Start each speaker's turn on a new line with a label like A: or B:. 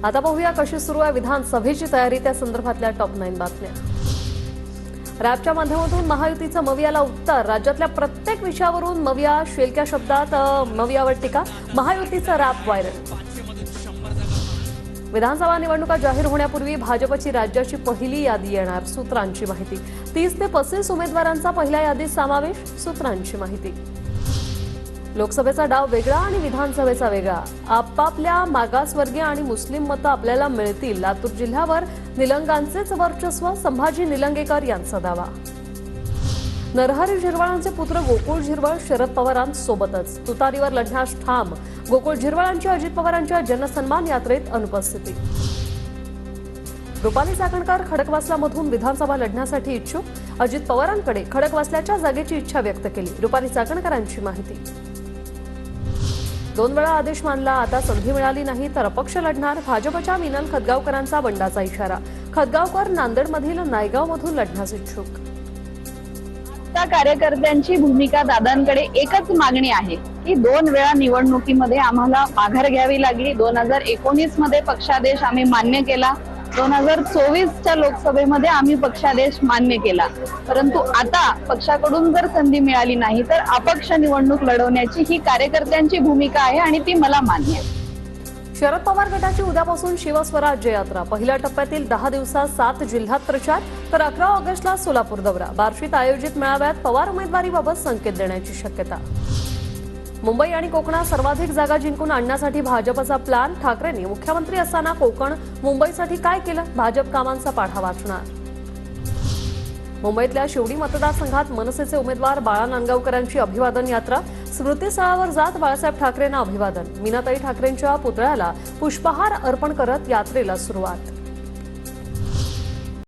A: आता पाहूया कशी सुरू आहे विधानसभेची तयारी, त्या संदर्भातल्या टॉप 9 बातम्या। रॅपच्या माध्यमातून महायुतीचं मवियाला उत्तर। राज्यातल्या प्रत्येक विषयावरून मविया शेलक्या शब्दात मवियावर टीका। महायुतीचा रॅप व्हायरल। विधानसभा निवडणुका जाहीर होण्यापूर्वी भाजपची राज्याची पहिली यादी येणार, सूत्रांची माहिती। 30 ते 35 उमेदवारांचा पहिल्या यादीत समावेश, सूत्रांची माहिती। लोकसभेचा डाव वेगळा आणि विधानसभेचा वेगळा। आपापल्या मागासवर्गीय आणि मुस्लिम मतं आपल्याला मिळतील। लातूर जिल्ह्यावर निलंगांचेच वर्चस्व, संभाजी निलंगेकर यांचा दावा। नरहरी झिरवाळांचे पुत्र गोकुळ झिरवळ शरद पवारांसोबतच तुतारीवर लढण्यास ठाम। गोकुळ झिरवाळांची अजित पवारांच्या जनसन्मान यात्रेत अनुपस्थिती। रुपाली चाकणकर खडकवासलामधून विधानसभा लढण्यासाठी इच्छुक। अजित पवारांकडे खडकवासल्याच्या जागेची इच्छा व्यक्त केली, रुपाली चाकणकरांची माहिती। 2 वेळा आदेश मानला, आता संधी मिळाली नाही तर अपक्ष लढणार। भाजपच्या मिनल खदगावकरांचा बंडाचा इशारा। खदगावकर नांदेडमधील नायगावमधून लढण्यास इच्छुक।
B: कार्यकर्त्यांची भूमिका दादांकडे एकच मागणी आहे की 2 वेळा निवडणुकीमध्ये आम्हाला माघार घ्यावी लागली। 2019 मध्ये पक्षादेश आम्ही मान्य केला, 2024च्या लोकसभेमध्ये आम्ही पक्षादेश मान्य केला, परंतु आता पक्षाकडून जर संधी मिळाली नाही तर अपक्ष निवडणूक लढवण्याची ही कार्यकर्त्यांची भूमिका आहे आणि ती मला मान्य आहे।
A: शरद पवार गटाची उद्यापासून शिवस्वराज्य यात्रा। पहिल्या टप्प्यातील 10 दिवसात 7 जिल्ह्यात प्रचार, तर 11 ऑगस्टला सोलापूर दौरा। बार्शीत आयोजित मेळाव्यात पवार उमेदवारीबाबत संकेत देण्याची शक्यता। मुंबई आणि कोकणात सर्वाधिक जागा जिंकून आणण्यासाठी भाजपचा प्लॅन। ठाकरेंनी मुख्यमंत्री असताना कोकण मुंबईसाठी काय केलं, भाजप कामांचा पाढा वाचणार। मुंबईतल्या शिवडी मतदारसंघात मनसेचे उमेदवार बाळा नांदगावकरांची अभिवादन यात्रा। स्मृतिस्थळावर जात बाळासाहेब ठाकरेंना अभिवादन। मीनाताई ठाकरेंच्या पुतळ्याला पुष्पहार अर्पण करत यात्रेला सुरुवात।